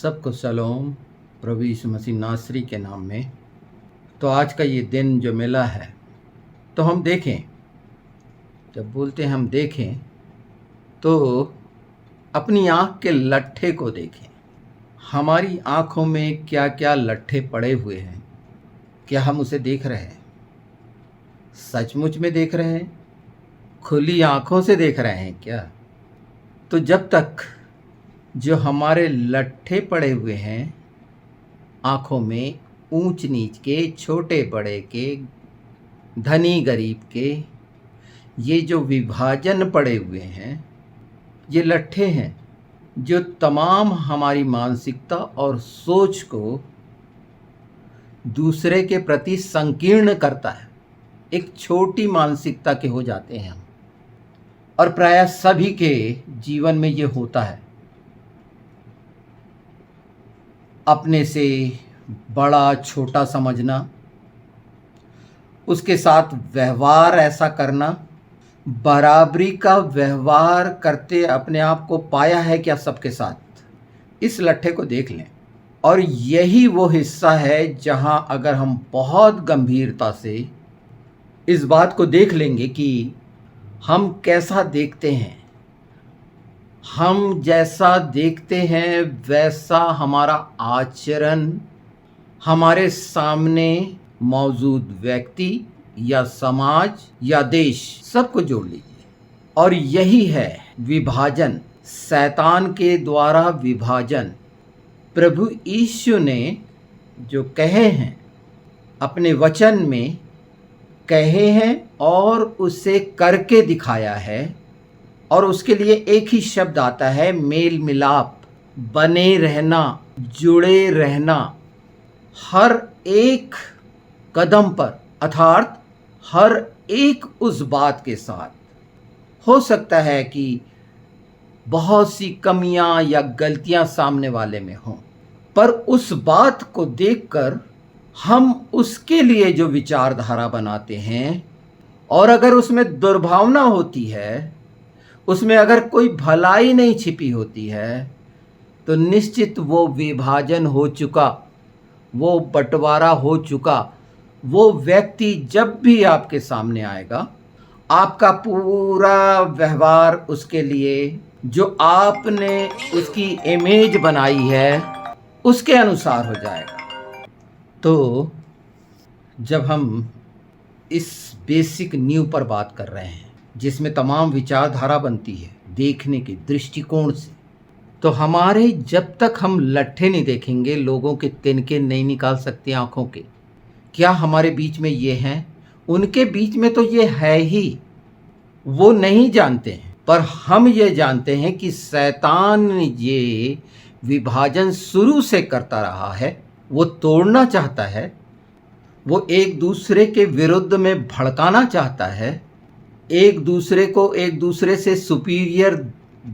सबको सलाम प्रभु यीशु मसीह नासरी के नाम में। तो आज का ये दिन जो मिला है, तो हम देखें, जब बोलते हैं हम देखें तो अपनी आँख के लट्ठे को देखें। हमारी आँखों में क्या क्या लट्ठे पड़े हुए हैं, क्या हम उसे देख रहे हैं? सचमुच में देख रहे हैं? खुली आँखों से देख रहे हैं क्या? तो जब तक जो हमारे लट्ठे पड़े हुए हैं आँखों में, ऊंच नीच के, छोटे बड़े के, धनी गरीब के, ये जो विभाजन पड़े हुए हैं, ये लट्ठे हैं जो तमाम हमारी मानसिकता और सोच को दूसरे के प्रति संकीर्ण करता है। एक छोटी मानसिकता के हो जाते हैं हम, और प्रायः सभी के जीवन में ये होता है। अपने से बड़ा छोटा समझना, उसके साथ व्यवहार ऐसा करना, बराबरी का व्यवहार करते अपने आप को पाया है क्या सबके साथ? इस लट्ठे को देख लें। और यही वो हिस्सा है जहां अगर हम बहुत गंभीरता से इस बात को देख लेंगे कि हम कैसा देखते हैं, हम जैसा देखते हैं वैसा हमारा आचरण हमारे सामने मौजूद व्यक्ति या समाज या देश सबको जोड़ लीजिए। और यही है विभाजन, शैतान के द्वारा विभाजन। प्रभु यीशु ने जो कहे हैं अपने वचन में कहे हैं और उसे करके दिखाया है, और उसके लिए एक ही शब्द आता है, मेल मिलाप, बने रहना, जुड़े रहना। हर एक कदम पर, अर्थात हर एक उस बात के साथ। हो सकता है कि बहुत सी कमियां या गलतियां सामने वाले में हों, पर उस बात को देखकर हम उसके लिए जो विचारधारा बनाते हैं, और अगर उसमें दुर्भावना होती है, उसमें अगर कोई भलाई नहीं छिपी होती है, तो निश्चित वो विभाजन हो चुका, वो बंटवारा हो चुका। वो व्यक्ति जब भी आपके सामने आएगा, आपका पूरा व्यवहार उसके लिए, जो आपने उसकी इमेज बनाई है, उसके अनुसार हो जाएगा। तो जब हम इस बेसिक नींव पर बात कर रहे हैं, जिसमें तमाम विचारधारा बनती है देखने के दृष्टिकोण से, तो हमारे जब तक हम लट्ठे नहीं देखेंगे, लोगों के तिनके नहीं निकाल सकते आंखों के। क्या हमारे बीच में ये हैं? उनके बीच में तो ये है ही, वो नहीं जानते हैं, पर हम ये जानते हैं कि शैतान ये विभाजन शुरू से करता रहा है। वो तोड़ना चाहता है, वो एक दूसरे के विरुद्ध में भड़काना चाहता है, एक दूसरे को एक दूसरे से सुपीरियर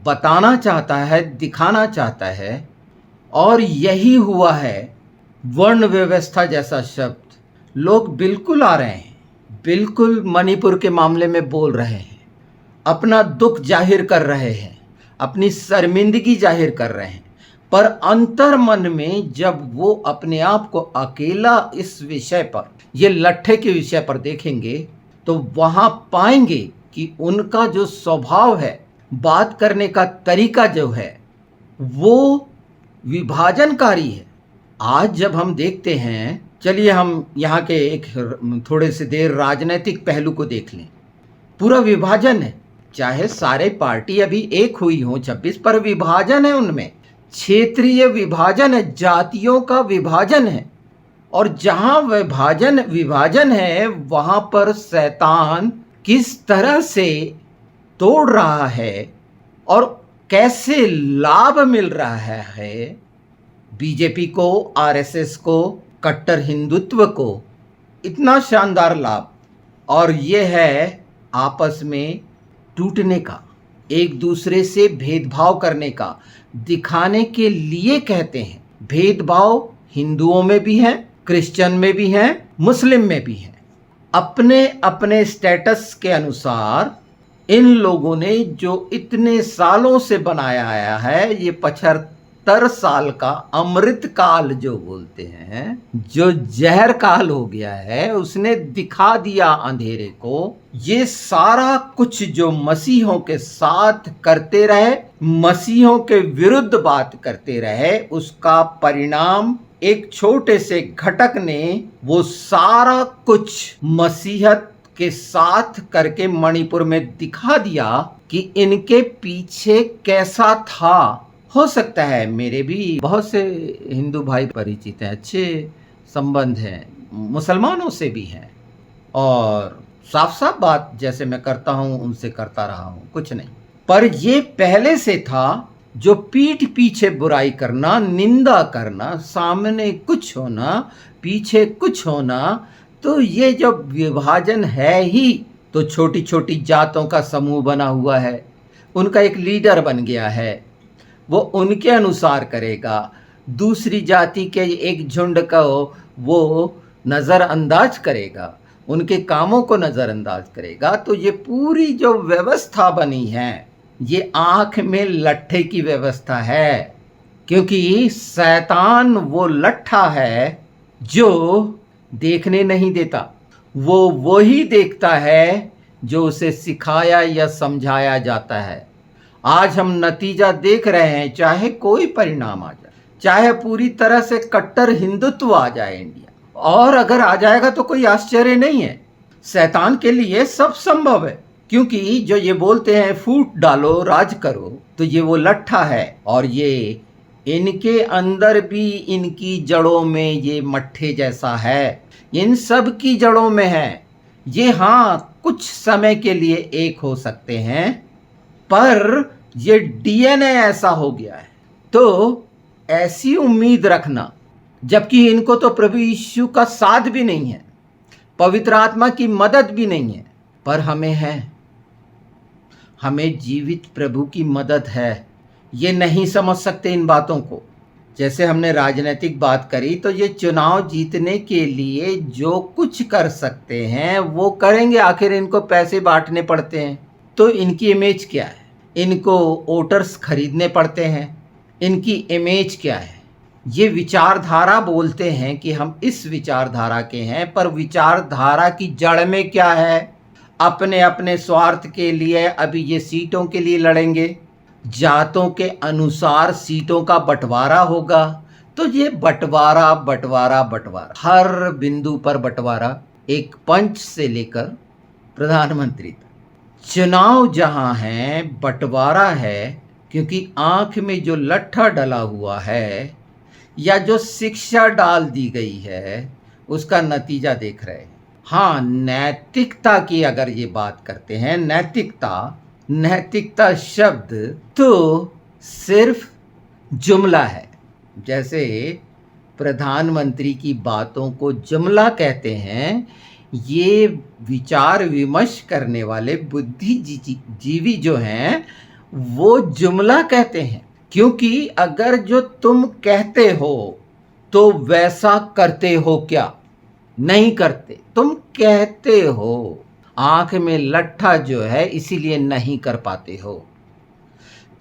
बताना चाहता है, दिखाना चाहता है। और यही हुआ है। वर्ण व्यवस्था जैसा शब्द लोग बिल्कुल आ रहे हैं, बिल्कुल मणिपुर के मामले में बोल रहे हैं, अपना दुख जाहिर कर रहे हैं, अपनी शर्मिंदगी जाहिर कर रहे हैं, पर अंतर मन में जब वो अपने आप को अकेला इस विषय पर, ये लट्ठे के विषय पर देखेंगे, तो वहाँ पाएंगे कि उनका जो स्वभाव है, बात करने का तरीका जो है, वो विभाजनकारी है। आज जब हम देखते हैं, चलिए हम यहाँ के एक थोड़े से देर राजनीतिक पहलू को देख लें। पूरा विभाजन है, चाहे सारे पार्टी अभी एक हुई हो 26, पर विभाजन है उनमें, क्षेत्रीय विभाजन है, जातियों का विभाजन है। और जहाँ विभाजन है, वहाँ पर शैतान किस तरह से तोड़ रहा है और कैसे लाभ मिल रहा है बीजेपी को, आरएसएस को, कट्टर हिंदुत्व को, इतना शानदार लाभ। और ये है आपस में टूटने का, एक दूसरे से भेदभाव करने का, दिखाने के लिए कहते हैं। भेदभाव हिंदुओं में भी है, क्रिश्चियन में भी है, मुस्लिम में भी है। अपने अपने स्टेटस के अनुसार इन लोगों ने जो इतने सालों से बनाया आया है, ये 70 साल का अमृत काल जो बोलते हैं, जो जहर काल हो गया है, उसने दिखा दिया अंधेरे को। ये सारा कुछ जो मसीहों के साथ करते रहे, मसीहों के विरुद्ध बात करते रहे, उसका परिणाम एक छोटे से घटक ने वो सारा कुछ मसीहत के साथ करके मणिपुर में दिखा दिया कि इनके पीछे कैसा था। हो सकता है मेरे भी बहुत से हिंदू भाई परिचित हैं, अच्छे संबंध हैं, मुसलमानों से भी हैं, और साफ साफ बात जैसे मैं करता हूं उनसे करता रहा हूं, कुछ नहीं। पर ये पहले से था, जो पीठ पीछे बुराई करना, निंदा करना, सामने कुछ होना, पीछे कुछ होना, तो ये जब विभाजन है ही, तो छोटी छोटी जातों का समूह बना हुआ है, उनका एक लीडर बन गया है, वो उनके अनुसार करेगा, दूसरी जाति के एक झुंड को वो नज़रअंदाज करेगा, उनके कामों को नज़रअंदाज करेगा। तो ये पूरी जो व्यवस्था बनी है, ये आँख में लट्ठे की व्यवस्था है, क्योंकि शैतान वो लट्ठा है जो देखने नहीं देता, वो ही देखता है जो उसे सिखाया या समझाया जाता है। आज हम नतीजा देख रहे हैं, चाहे कोई परिणाम आ जाए, चाहे पूरी तरह से कट्टर हिंदुत्व आ जाए इंडिया, और अगर आ जाएगा तो कोई आश्चर्य नहीं है, शैतान के लिए सब संभव है, क्योंकि जो ये बोलते हैं फूट डालो राज करो, तो ये वो लट्ठा है, और ये इनके अंदर भी, इनकी जड़ों में ये मट्ठे जैसा है, इन सब की जड़ों में है ये। हाँ, कुछ समय के लिए एक हो सकते हैं, पर ये डीएनए ऐसा हो गया है। तो ऐसी उम्मीद रखना, जबकि इनको तो प्रभु यीशु का साथ भी नहीं है, पवित्र आत्मा की मदद भी नहीं है, पर हमें है, हमें जीवित प्रभु की मदद है। ये नहीं समझ सकते इन बातों को। जैसे हमने राजनीतिक बात करी, तो ये चुनाव जीतने के लिए जो कुछ कर सकते हैं वो करेंगे, आखिर इनको पैसे बांटने पड़ते हैं, तो इनकी इमेज क्या है, इनको वोटर्स खरीदने पड़ते हैं, इनकी इमेज क्या है। ये विचारधारा बोलते हैं कि हम इस विचारधारा के हैं, पर विचारधारा की जड़ में क्या है, अपने अपने स्वार्थ के लिए अभी ये सीटों के लिए लड़ेंगे, जातों के अनुसार सीटों का बंटवारा होगा, तो ये बंटवारा बंटवारा बंटवारा, हर बिंदु पर बंटवारा, एक पंच से लेकर प्रधानमंत्री तक। चुनाव जहां है बंटवारा है, क्योंकि आंख में जो लट्ठा डला हुआ है या जो शिक्षा डाल दी गई है, उसका नतीजा देख रहे हैं। हाँ, नैतिकता की अगर ये बात करते हैं, नैतिकता शब्द तो सिर्फ जुमला है। जैसे प्रधानमंत्री की बातों को जुमला कहते हैं, ये विचार विमर्श करने वाले बुद्धिजीवी जो हैं वो जुमला कहते हैं, क्योंकि अगर जो तुम कहते हो तो वैसा करते हो क्या? नहीं करते, तुम कहते हो। आंख में लट्ठा जो है इसीलिए नहीं कर पाते हो।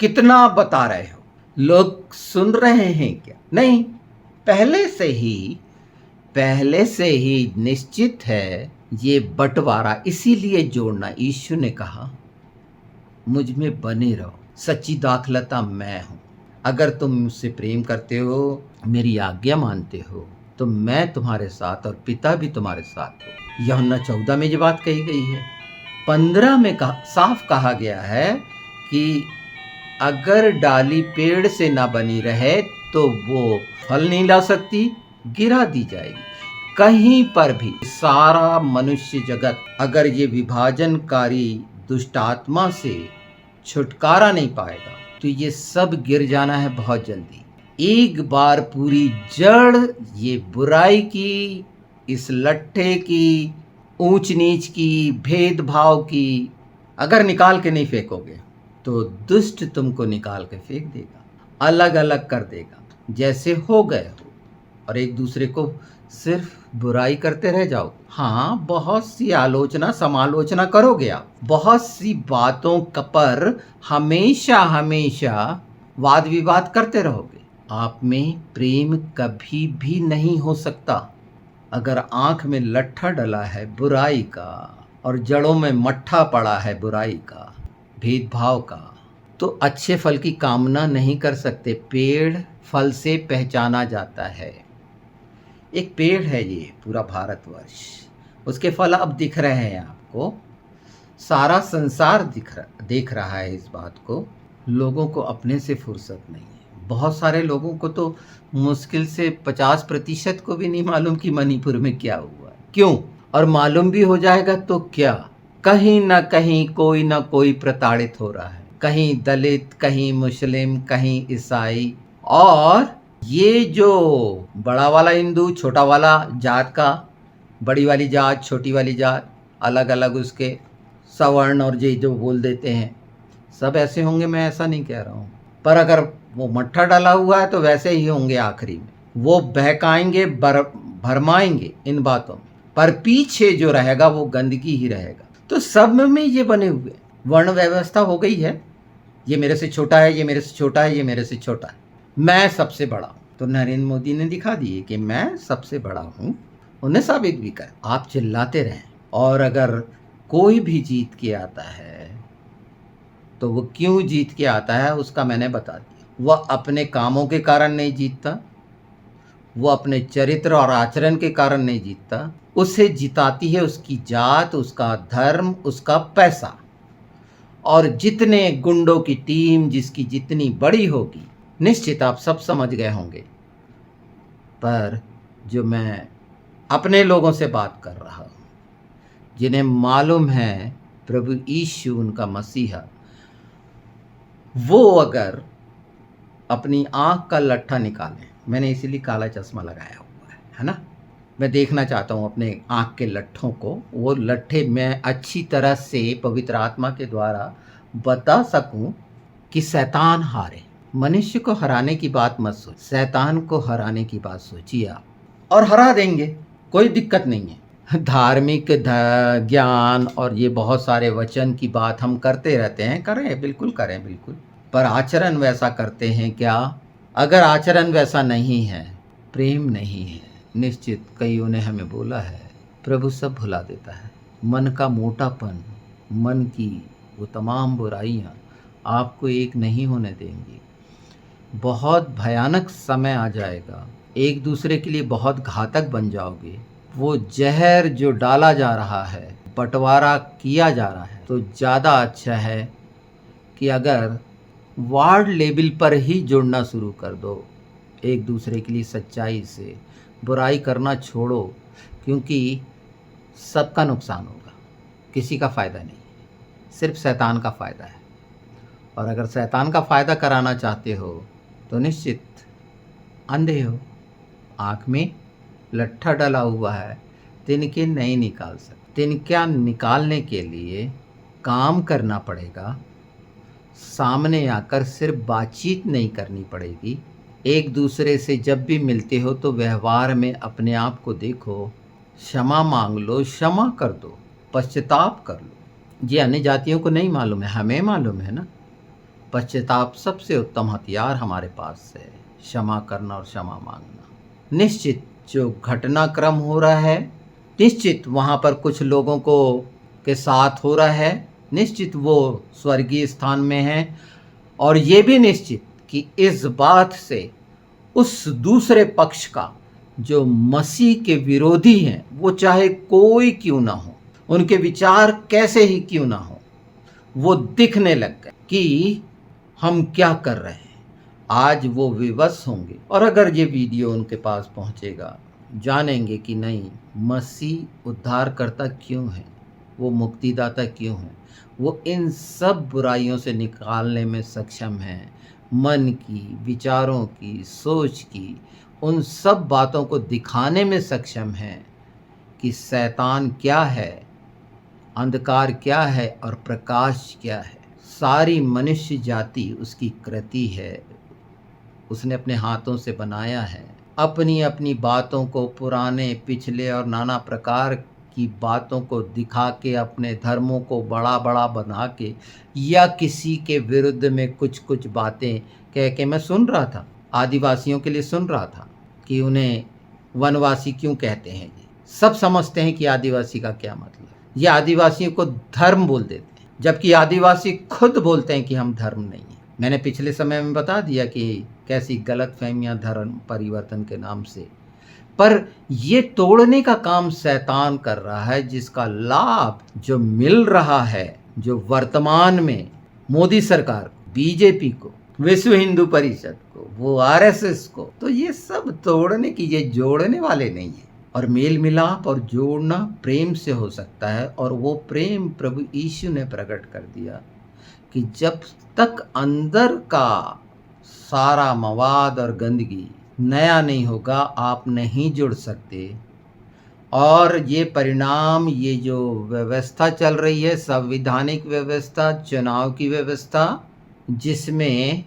कितना बता रहे हो, लोग सुन रहे हैं क्या? नहीं, पहले से ही निश्चित है ये बंटवारा, इसीलिए जोड़ना। यीशु ने कहा मुझ में बने रहो, सच्ची दाखलता मैं हूं। अगर तुम मुझसे प्रेम करते हो, मेरी आज्ञा मानते हो, तो मैं तुम्हारे साथ और पिता भी तुम्हारे साथ हो। यूहन्ना 14 में ये बात कही गई है। 15 में साफ कहा गया है कि अगर डाली पेड़ से ना बनी रहे तो वो फल नहीं ला सकती, गिरा दी जाएगी। कहीं पर भी सारा मनुष्य जगत अगर ये विभाजनकारी दुष्ट आत्मा से छुटकारा नहीं पाएगा, तो ये सब गिर जाना है बहुत जल्दी। एक बार पूरी जड़ ये बुराई की, इस लट्ठे की, ऊंच नीच की, भेदभाव की अगर निकाल के नहीं फेंकोगे, तो दुष्ट तुमको निकाल के फेंक देगा, अलग अलग कर देगा, जैसे हो गए हो, और एक दूसरे को सिर्फ बुराई करते रह जाओ। हाँ, बहुत सी आलोचना समालोचना करोगे आप, बहुत सी बातों पर हमेशा वाद विवाद करते रहोगे, आप में प्रेम कभी भी नहीं हो सकता। अगर आँख में लट्ठा डला है बुराई का और जड़ों में मट्ठा पड़ा है बुराई का, भेदभाव का, तो अच्छे फल की कामना नहीं कर सकते। पेड़ फल से पहचाना जाता है। एक पेड़ है ये पूरा भारतवर्ष, उसके फल अब दिख रहे हैं आपको। सारा संसार देख रहा है इस बात को। लोगों को अपने से फुर्सत नहीं है। बहुत सारे लोगों को तो मुश्किल से 50% को भी नहीं मालूम कि मणिपुर में क्या हुआ है। क्यों? और मालूम भी हो जाएगा तो क्या, कहीं ना कहीं कोई ना कोई प्रताड़ित हो रहा है। कहीं दलित, कहीं मुस्लिम, कहीं ईसाई। और ये जो बड़ा वाला हिंदू, छोटा वाला जात का, बड़ी वाली जात, छोटी वाली जात, अलग अलग उसके सवर्ण और ये जो बोल देते हैं, सब ऐसे होंगे, मैं ऐसा नहीं कह रहा हूँ। पर अगर वो मट्ठा डाला हुआ है तो वैसे ही होंगे। आखिरी में वो बहकाएंगे, भरमाएंगे इन बातों में, पर पीछे जो रहेगा वो गंदगी ही रहेगा। तो सब में ये बने हुए वर्ण व्यवस्था हो गई है। ये मेरे से छोटा है, ये मेरे से छोटा है, ये मेरे से छोटा है, मैं सबसे बड़ा हूँ। तो नरेंद्र मोदी ने दिखा दिए कि मैं सबसे बड़ा हूँ। उन्हें साबित भी कर। आप चिल्लाते रहें, और अगर कोई भी जीत के आता है तो वो क्यों जीत के आता है उसका मैंने बता दिया। वह अपने कामों के कारण नहीं जीतता, वो अपने चरित्र और आचरण के कारण नहीं जीतता। उसे जिताती है उसकी जात, उसका धर्म, उसका पैसा। और जितने गुंडों की टीम जिसकी जितनी बड़ी होगी, निश्चित आप सब समझ गए होंगे। पर जो मैं अपने लोगों से बात कर रहा हूँ, जिन्हें मालूम है प्रभु यीशु उनका मसीहा, वो अगर अपनी आँख का लट्ठा निकालें, मैंने इसीलिए काला चश्मा लगाया हुआ है ना। मैं देखना चाहता हूँ अपने आँख के लट्ठों को। वो लट्ठे मैं अच्छी तरह से पवित्र आत्मा के द्वारा बता सकूं कि शैतान हारे। मनुष्य को हराने की बात मत सोच, शैतान को हराने की बात सोचिए आप, और हरा देंगे, कोई दिक्कत नहीं है। धार्मिक ज्ञान और ये बहुत सारे वचन की बात हम करते रहते हैं, करें, बिल्कुल करें, बिल्कुल, पर आचरण वैसा करते हैं क्या? अगर आचरण वैसा नहीं है, प्रेम नहीं है, निश्चित कईयों ने हमें बोला है, प्रभु सब भुला देता है। मन का मोटापन, मन की वो तमाम बुराइयाँ आपको एक नहीं होने देंगी। बहुत भयानक समय आ जाएगा, एक दूसरे के लिए बहुत घातक बन जाओगे। वो जहर जो डाला जा रहा है, बंटवारा किया जा रहा है, तो ज़्यादा अच्छा है कि अगर वार्ड लेवल पर ही जुड़ना शुरू कर दो एक दूसरे के लिए सच्चाई से। बुराई करना छोड़ो, क्योंकि सबका नुकसान होगा, किसी का फ़ायदा नहीं, सिर्फ शैतान का फ़ायदा है। और अगर शैतान का फ़ायदा कराना चाहते हो तो निश्चित अंधे हो। आँख में लट्ठा डला हुआ है, तिनके नहीं निकाल सकते। तिनका निकालने के लिए काम करना पड़ेगा, सामने आकर सिर्फ बातचीत नहीं करनी पड़ेगी। एक दूसरे से जब भी मिलते हो तो व्यवहार में अपने आप को देखो, क्षमा मांग लो, क्षमा कर दो, पश्चाताप कर लो। ये अन्य जातियों को नहीं मालूम है, हमें मालूम है ना। पश्चाताप सबसे उत्तम हथियार हमारे पास है, क्षमा करना और क्षमा मांगना। निश्चित जो घटनाक्रम हो रहा है, निश्चित वहाँ पर कुछ लोगों को के साथ हो रहा है, निश्चित वो स्वर्गीय स्थान में है। और ये भी निश्चित कि इस बात से उस दूसरे पक्ष का जो मसीह के विरोधी हैं, वो चाहे कोई क्यों ना हो, उनके विचार कैसे ही क्यों ना हो, वो दिखने लग गए कि हम क्या कर रहे हैं। आज वो विवश होंगे, और अगर ये वीडियो उनके पास पहुंचेगा, जानेंगे कि नहीं, मसीह उद्धारकर्ता क्यों है, वो मुक्तिदाता क्यों है, वो इन सब बुराइयों से निकालने में सक्षम है। मन की, विचारों की, सोच की, उन सब बातों को दिखाने में सक्षम है कि शैतान क्या है, अंधकार क्या है और प्रकाश क्या है। सारी मनुष्य जाति उसकी कृति है, उसने अपने हाथों से बनाया है। अपनी अपनी बातों को, पुराने, पिछले और नाना प्रकार की बातों को दिखा के, अपने धर्मों को बड़ा बड़ा बना के, या किसी के विरुद्ध में कुछ कुछ बातें कह के, मैं सुन रहा था आदिवासियों के लिए सुन रहा था कि उन्हें वनवासी क्यों कहते हैं। जी सब समझते हैं कि आदिवासी का क्या मतलब। ये आदिवासियों को धर्म बोल देते हैं, जबकि आदिवासी खुद बोलते हैं कि हम धर्म नहीं है। मैंने पिछले समय में बता दिया कि कैसी गलतफहमियां धर्म परिवर्तन के नाम से, पर ये तोड़ने का काम शैतान कर रहा है, जिसका लाभ जो मिल रहा है, जो वर्तमान में मोदी सरकार को, बीजेपी को, विश्व हिंदू परिषद को, वो आरएसएस को, तो ये सब तोड़ने की, ये जोड़ने वाले नहीं है। और मेल मिलाप और जोड़ना प्रेम से हो सकता है, और वो प्रेम प्रभु यीशु ने प्रकट कर दिया कि जब तक अंदर का सारा मवाद और गंदगी नया नहीं होगा, आप नहीं जुड़ सकते। और ये परिणाम, ये जो व्यवस्था चल रही है, संवैधानिक व्यवस्था, चुनाव की व्यवस्था, जिसमें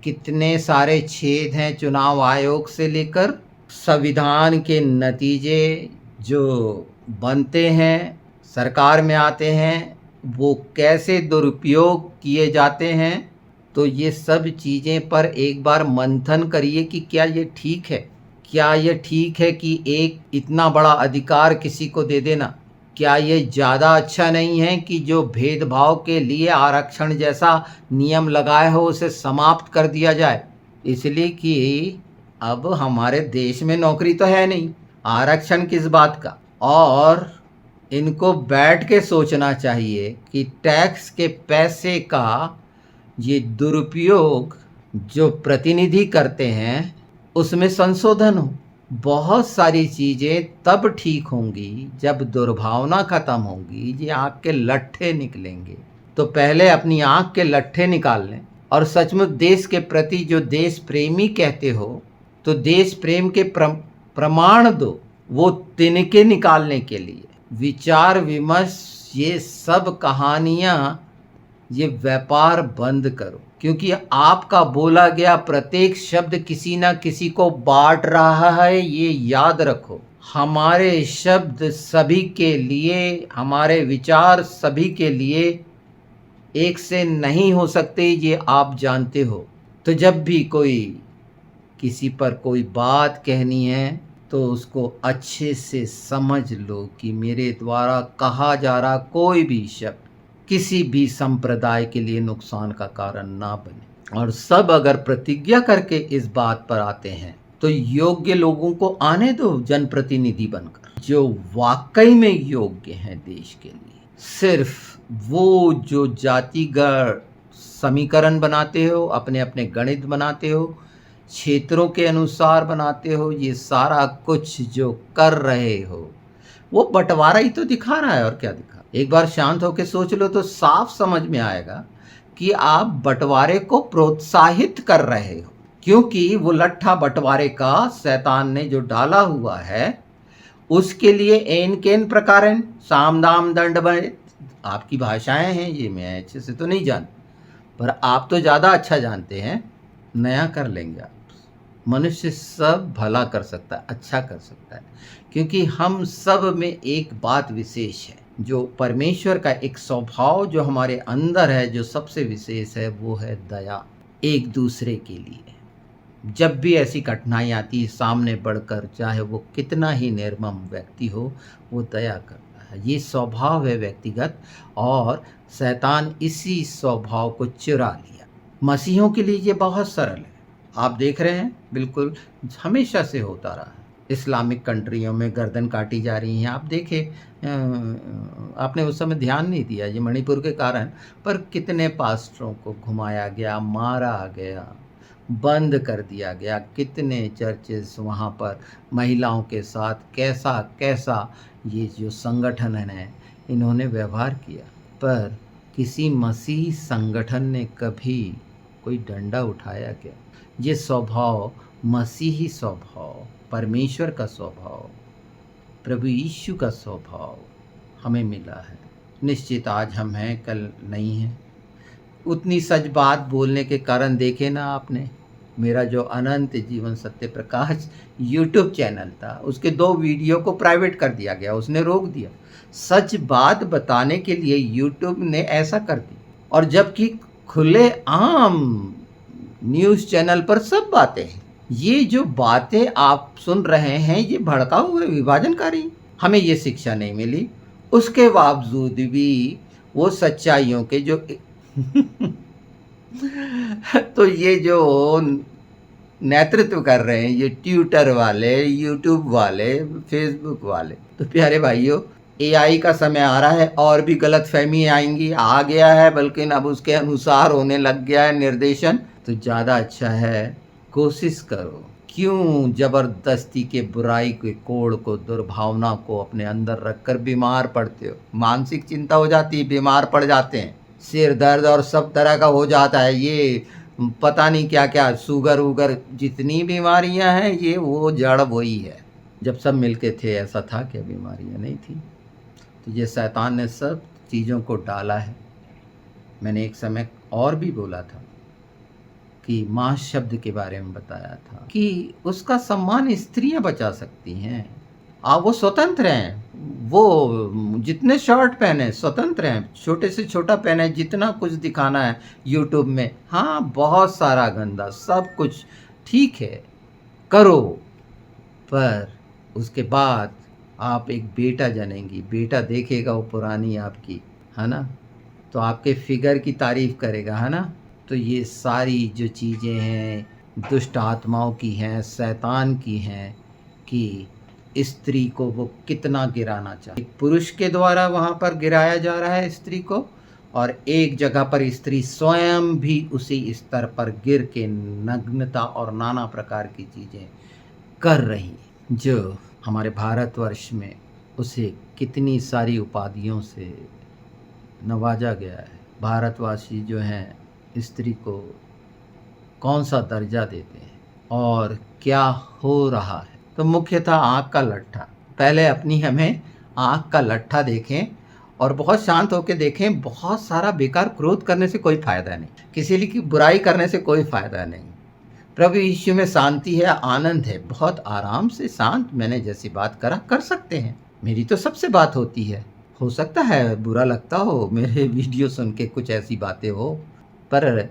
कितने सारे छेद हैं चुनाव आयोग से लेकर, संविधान के नतीजे जो बनते हैं, सरकार में आते हैं, वो कैसे दुरुपयोग किए जाते हैं। तो ये सब चीज़ें पर एक बार मंथन करिए कि क्या ये ठीक है। क्या ये ठीक है कि एक इतना बड़ा अधिकार किसी को दे देना? क्या ये ज़्यादा अच्छा नहीं है कि जो भेदभाव के लिए आरक्षण जैसा नियम लगाए हो उसे समाप्त कर दिया जाए? इसलिए कि अब हमारे देश में नौकरी तो है नहीं, आरक्षण किस बात का। और इनको बैठ के सोचना चाहिए कि टैक्स के पैसे का ये दुरुपयोग जो प्रतिनिधि करते हैं उसमें संशोधन हो। बहुत सारी चीज़ें तब ठीक होंगी जब दुर्भावना खत्म होगी, ये आँख के लट्ठे निकलेंगे। तो पहले अपनी आँख के लट्ठे निकाल लें, और सचमुच देश के प्रति जो देश प्रेमी कहते हो, तो देश प्रेम के प्रमाण दो, वो तिनके निकालने के लिए विचार विमर्श, ये सब कहानियाँ, ये व्यापार बंद करो। क्योंकि आपका बोला गया प्रत्येक शब्द किसी ना किसी को बांट रहा है, ये याद रखो। हमारे शब्द सभी के लिए, हमारे विचार सभी के लिए एक से नहीं हो सकते, ये आप जानते हो। तो जब भी कोई किसी पर कोई बात कहनी है तो उसको अच्छे से समझ लो कि मेरे द्वारा कहा जा रहा कोई भी शब्द किसी भी संप्रदाय के लिए नुकसान का कारण ना बने। और सब अगर प्रतिज्ञा करके इस बात पर आते हैं तो योग्य लोगों को आने दो जनप्रतिनिधि बनकर, जो वाकई में योग्य हैं देश के लिए। सिर्फ वो जो जातिगत समीकरण बनाते हो, अपने अपने गणित बनाते हो, क्षेत्रों के अनुसार बनाते हो, ये सारा कुछ जो कर रहे हो वो बंटवारा ही तो दिखा रहा है, और क्या दिखा। एक बार शांत होकर सोच लो तो साफ समझ में आएगा कि आप बंटवारे को प्रोत्साहित कर रहे हो, क्योंकि वो लट्ठा बंटवारे का शैतान ने जो डाला हुआ है उसके लिए एन केन प्रकार साम दाम दंड बने। आपकी भाषाएं हैं ये, मैं अच्छे से तो नहीं जानता, पर आप तो ज़्यादा अच्छा जानते हैं। नया कर लेंगे आप। मनुष्य सब भला कर सकता है, अच्छा कर सकता है, क्योंकि हम सब में एक बात विशेष है, जो परमेश्वर का एक स्वभाव जो हमारे अंदर है, जो सबसे विशेष है, वो है दया एक दूसरे के लिए। जब भी ऐसी कठिनाई आती है, सामने बढ़कर, चाहे वो कितना ही निर्मम व्यक्ति हो, वो दया करता है। ये स्वभाव है व्यक्तिगत, और शैतान इसी स्वभाव को चुरा लिया। मसीहों के लिए ये बहुत सरल है। आप देख रहे हैं, बिल्कुल हमेशा से होता रहा है। इस्लामिक कंट्रियों में गर्दन काटी जा रही हैं। आप देखें, आपने उस समय ध्यान नहीं दिया, ये मणिपुर के कारण, पर कितने पास्टरों को घुमाया गया, मारा गया, बंद कर दिया गया। कितने चर्चेस वहाँ पर महिलाओं के साथ कैसा कैसा ये जो संगठन है इन्होंने व्यवहार किया, पर किसी मसीह संगठन ने कभी कोई डंडा उठाया क्या? ये स्वभाव, मसीही स्वभाव, परमेश्वर का स्वभाव, प्रभु यीशु का स्वभाव हमें मिला है। निश्चित आज हम हैं, कल नहीं हैं। उतनी सच बात बोलने के कारण देखे ना आपने, मेरा जो अनंत जीवन सत्य प्रकाश यूट्यूब चैनल था, उसके 2 वीडियो को प्राइवेट कर दिया गया, उसने रोक दिया। सच बात बताने के लिए यूट्यूब ने ऐसा कर दी, और जबकि खुले आम न्यूज़ चैनल पर सब बातें हैं। ये जो बातें आप सुन रहे हैं ये भड़काऊ हुए विभाजनकारी। हमें ये शिक्षा नहीं मिली, उसके बावजूद भी वो सच्चाइयों के जो तो ये जो नेतृत्व कर रहे हैं ये ट्विटर वाले, यूट्यूब वाले, फेसबुक वाले, तो प्यारे भाइयों एआई का समय आ रहा है और भी गलतफहमी आएंगी, आ गया है बल्कि अब उसके अनुसार होने लग गया है निर्देशन। तो ज़्यादा अच्छा है कोशिश करो, क्यों ज़बरदस्ती के बुराई के कोड़ को, दुर्भावना को अपने अंदर रखकर बीमार पड़ते हो। मानसिक चिंता हो जाती है, बीमार पड़ जाते हैं, सिर दर्द और सब तरह का हो जाता है, ये पता नहीं क्या क्या, शुगर वूगर, जितनी बीमारियां हैं ये वो जड़ वही है। जब सब मिलके थे ऐसा था क्या बीमारियां नहीं थी? तो ये शैतान ने सब चीज़ों को डाला है। मैंने एक समय और भी बोला था कि माँ शब्द के बारे में बताया था कि उसका सम्मान स्त्रियां बचा सकती हैं। वो स्वतंत्र हैं, वो जितने शर्ट पहने स्वतंत्र हैं, छोटे से छोटा पहने, जितना कुछ दिखाना है यूट्यूब में, हाँ बहुत सारा गंदा सब कुछ ठीक है करो, पर उसके बाद आप एक बेटा जनेंगी, बेटा देखेगा वो पुरानी आपकी, है ना, तो आपके फिगर की तारीफ करेगा, है ना। तो ये सारी जो चीज़ें हैं दुष्ट आत्माओं की हैं, शैतान की हैं कि स्त्री को वो कितना गिराना चाहे। एक पुरुष के द्वारा वहाँ पर गिराया जा रहा है स्त्री को, और एक जगह पर स्त्री स्वयं भी उसी स्तर पर गिर के नग्नता और नाना प्रकार की चीज़ें कर रही, जो हमारे भारतवर्ष में उसे कितनी सारी उपाधियों से नवाजा गया है। भारतवासी जो हैं स्त्री को कौन सा दर्जा देते हैं और क्या हो रहा है। तो मुख्यतः आँख का लट्ठा, पहले अपनी हमें आँख का लट्ठा देखें और बहुत शांत होकर देखें। बहुत सारा बेकार क्रोध करने से कोई फ़ायदा नहीं, किसी की बुराई करने से कोई फ़ायदा नहीं। प्रभु यीशु में शांति है, आनंद है, बहुत आराम से शांत मैंने जैसी बात करा कर सकते हैं। मेरी तो सबसे बात होती है, हो सकता है बुरा लगता हो मेरे वीडियो सुन के, कुछ ऐसी बातें हो, पर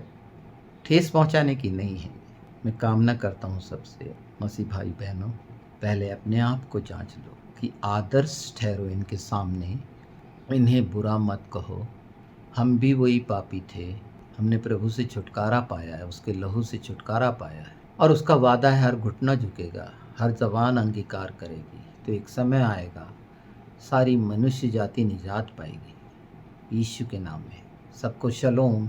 ठेस पहुंचाने की नहीं है। मैं कामना करता हूं सबसे, मसीह भाई बहनों, पहले अपने आप को जांच लो कि आदर्श ठहरो इनके सामने, इन्हें बुरा मत कहो। हम भी वही पापी थे, हमने प्रभु से छुटकारा पाया है, उसके लहू से छुटकारा पाया है, और उसका वादा है हर घुटना झुकेगा, हर जबान अंगीकार करेगी। तो एक समय आएगा सारी मनुष्य जाति निजात पाएगी। यीशु के नाम में सबको शलोम।